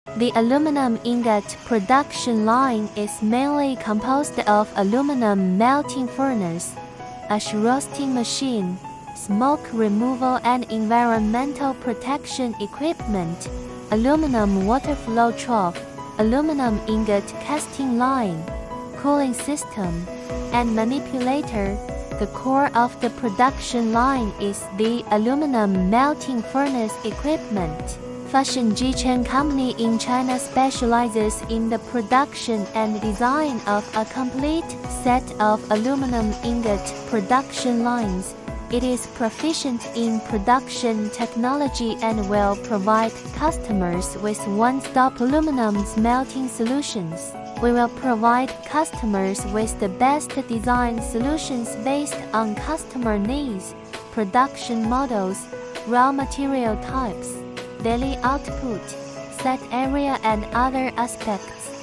The aluminum ingot production line is mainly composed of aluminum melting furnace, ash roasting machine, smoke removal and environmental protection equipment, aluminum water flow trough, aluminum ingot casting line, cooling system, and manipulator. The core of the production line is the aluminum melting furnace equipment. Fashion Jiecheng Company in China specializes in the production and design of a complete set of aluminum ingot production lines. It is proficient in production technology and will provide customers with one-stop aluminum smelting solutions. We will provide customers with the best design solutions based on customer needs, production models, raw material types, daily output, set area and other aspects.